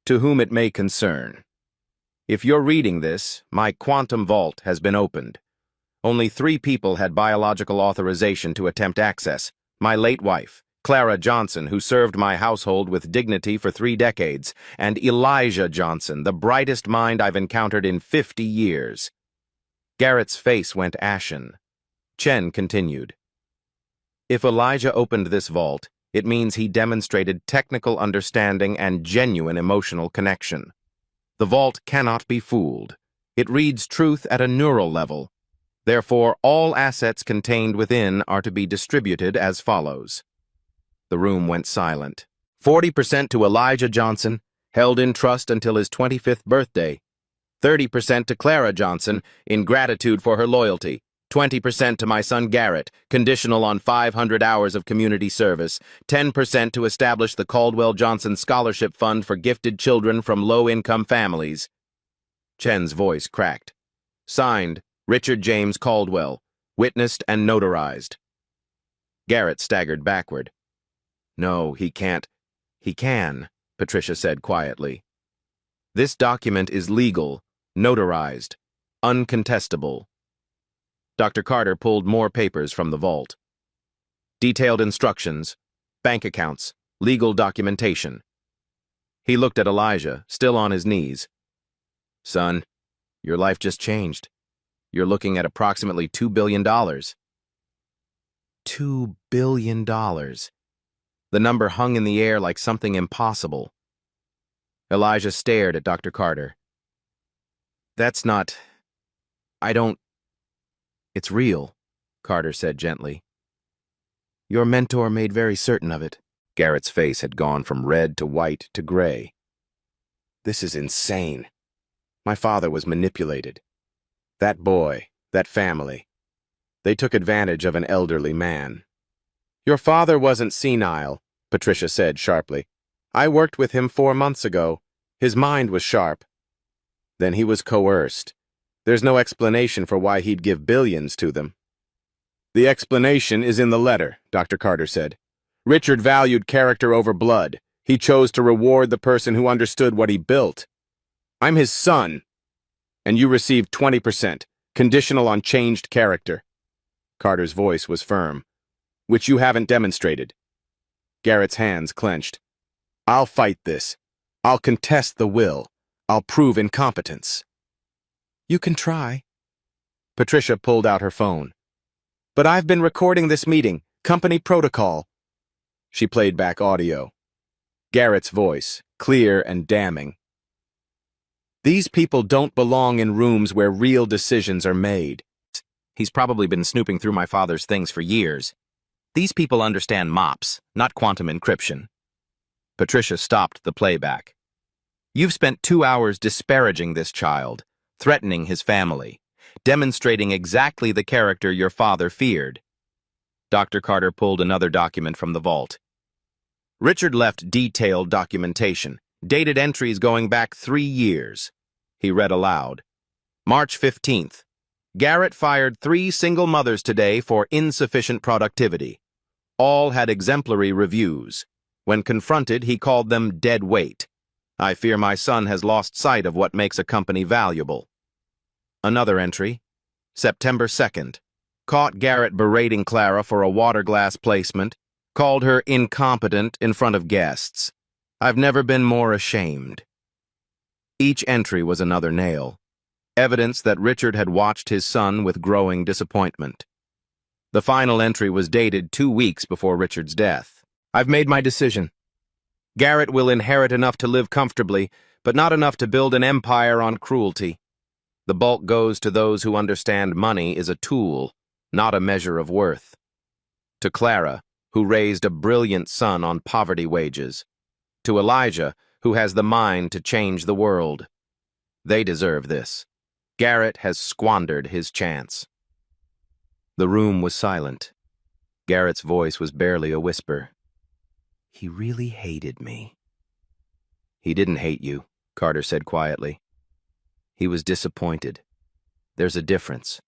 To whom it may concern. If you're reading this, my quantum vault has been opened. Only 3 people had biological authorization to attempt access. My late wife, Clara Johnson, who served my household with dignity for 3 decades, and Elijah Johnson, the brightest mind I've encountered in 50 years. Garrett's face went ashen. Chen continued. If Elijah opened this vault, it means he demonstrated technical understanding and genuine emotional connection. The vault cannot be fooled. It reads truth at a neural level. Therefore, all assets contained within are to be distributed as follows. The room went silent. 40% to Elijah Johnson, held in trust until his 25th birthday. 30% to Clara Johnson, in gratitude for her loyalty. 20% to my son Garrett, conditional on 500 hours of community service. 10% to establish the Caldwell Johnson Scholarship Fund for gifted children from low-income families. Chen's voice cracked. Signed, Richard James Caldwell, witnessed and notarized. Garrett staggered backward. No, he can't. He can, Patricia said quietly. This document is legal, notarized, uncontestable. Dr. Carter pulled more papers from the vault. Detailed instructions, bank accounts, legal documentation. He looked at Elijah, still on his knees. Son, your life just changed. You're looking at approximately $2 billion. $2 billion. The number hung in the air like something impossible. Elijah stared at Dr. Carter. That's not... It's real, Carter said gently. Your mentor made very certain of it. Garrett's face had gone from red to white to gray. This is insane. My father was manipulated. That boy, that family. They took advantage of an elderly man. Your father wasn't senile, Patricia said sharply. I worked with him 4 months ago. His mind was sharp. Then he was coerced. There's no explanation for why he'd give billions to them. The explanation is in the letter, Dr. Carter said. Richard valued character over blood. He chose to reward the person who understood what he built. I'm his son. And you received 20%, conditional on changed character. Carter's voice was firm. Which you haven't demonstrated. Garrett's hands clenched. I'll fight this. I'll contest the will. I'll prove incompetence. You can try. Patricia pulled out her phone. But I've been recording this meeting. Company protocol. She played back audio. Garrett's voice, clear and damning. These people don't belong in rooms where real decisions are made. He's probably been snooping through my father's things for years. These people understand MOPS, not quantum encryption. Patricia stopped the playback. You've spent 2 hours disparaging this child, threatening his family, demonstrating exactly the character your father feared. Dr. Carter pulled another document from the vault. Richard left detailed documentation, dated entries going back 3 years. He read aloud. March 15th. Garrett fired 3 single mothers today for insufficient productivity. All had exemplary reviews. When confronted, he called them dead weight. I fear my son has lost sight of what makes a company valuable. Another entry. September 2nd. Caught Garrett berating Clara for a water glass placement. Called her incompetent in front of guests. I've never been more ashamed. Each entry was another nail. Evidence that Richard had watched his son with growing disappointment. The final entry was dated 2 weeks before Richard's death. I've made my decision. Garrett will inherit enough to live comfortably, but not enough to build an empire on cruelty. The bulk goes to those who understand money is a tool, not a measure of worth. To Clara, who raised a brilliant son on poverty wages. To Elijah, who has the mind to change the world. They deserve this. Garrett has squandered his chance. The room was silent. Garrett's voice was barely a whisper. He really hated me. He didn't hate you, Carter said quietly. He was disappointed. There's a difference.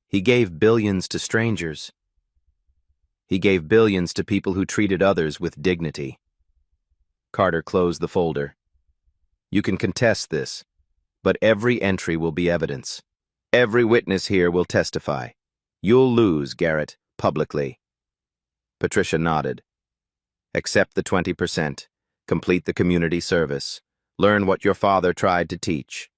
He gave billions to strangers. He gave billions to people who treated others with dignity. Carter closed the folder. You can contest this, but every entry will be evidence. Every witness here will testify. You'll lose, Garrett, publicly. Patricia nodded. Accept the 20%. Complete the community service. Learn what your father tried to teach.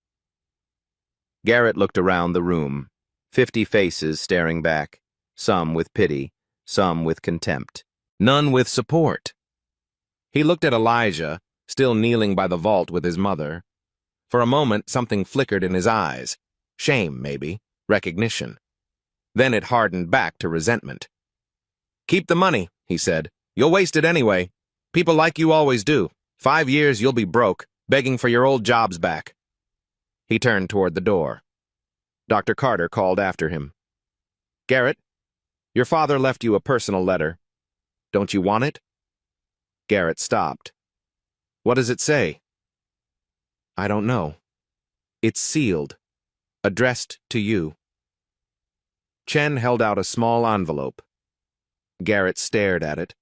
Garrett looked around the room. 50 faces staring back, some with pity, some with contempt, none with support. He looked at Elijah, still kneeling by the vault with his mother. For a moment, something flickered in his eyes. Shame, maybe. Recognition. Then it hardened back to resentment. "Keep the money," he said. "You'll waste it anyway. People like you always do. 5 years you'll be broke, begging for your old jobs back." He turned toward the door. Dr. Carter called after him. "Garrett, your father left you a personal letter. Don't you want it?" Garrett stopped. "What does it say?" "I don't know. It's sealed. Addressed to you." Chen held out a small envelope. Garrett stared at it,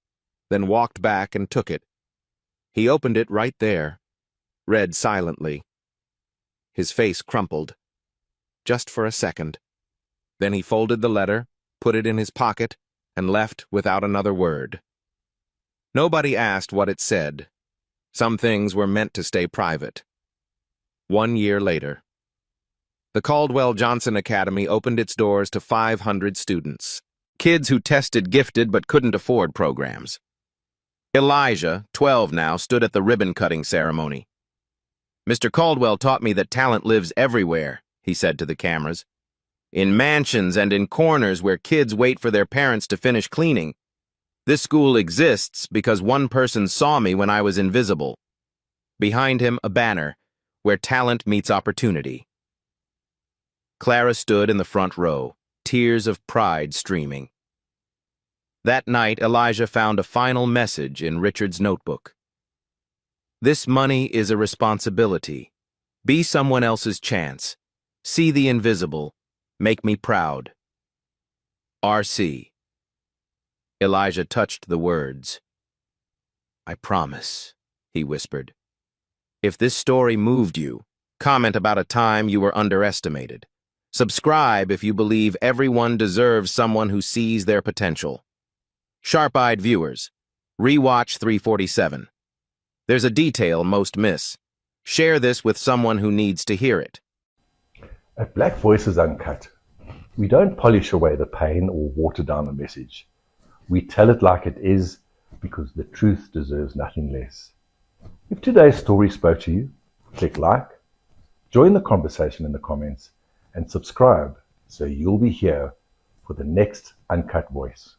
then walked back and took it. He opened it right there, read silently. His face crumpled. Just for a second. Then he folded the letter, put it in his pocket, and left without another word. Nobody asked what it said. Some things were meant to stay private. 1 year later. The Caldwell-Johnson Academy opened its doors to 500 students. Kids who tested gifted but couldn't afford programs. Elijah, 12 now, stood at the ribbon-cutting ceremony. "Mr. Caldwell taught me that talent lives everywhere," he said to the cameras. "In mansions and in corners where kids wait for their parents to finish cleaning. This school exists because one person saw me when I was invisible." Behind him, a banner, "Where talent meets opportunity." Clara stood in the front row, tears of pride streaming. That night, Elijah found a final message in Richard's notebook. "This money is a responsibility. Be someone else's chance. See the invisible. Make me proud. R.C." Elijah touched the words. "I promise," he whispered. If this story moved you, comment about a time you were underestimated. Subscribe if you believe everyone deserves someone who sees their potential. Sharp-eyed viewers, rewatch 347. There's a detail most miss. Share this with someone who needs to hear it. At Black Voices Uncut, we don't polish away the pain or water down the message. We tell it like it is because the truth deserves nothing less. If today's story spoke to you, click like, join the conversation in the comments, and subscribe so you'll be here for the next Uncut Voice.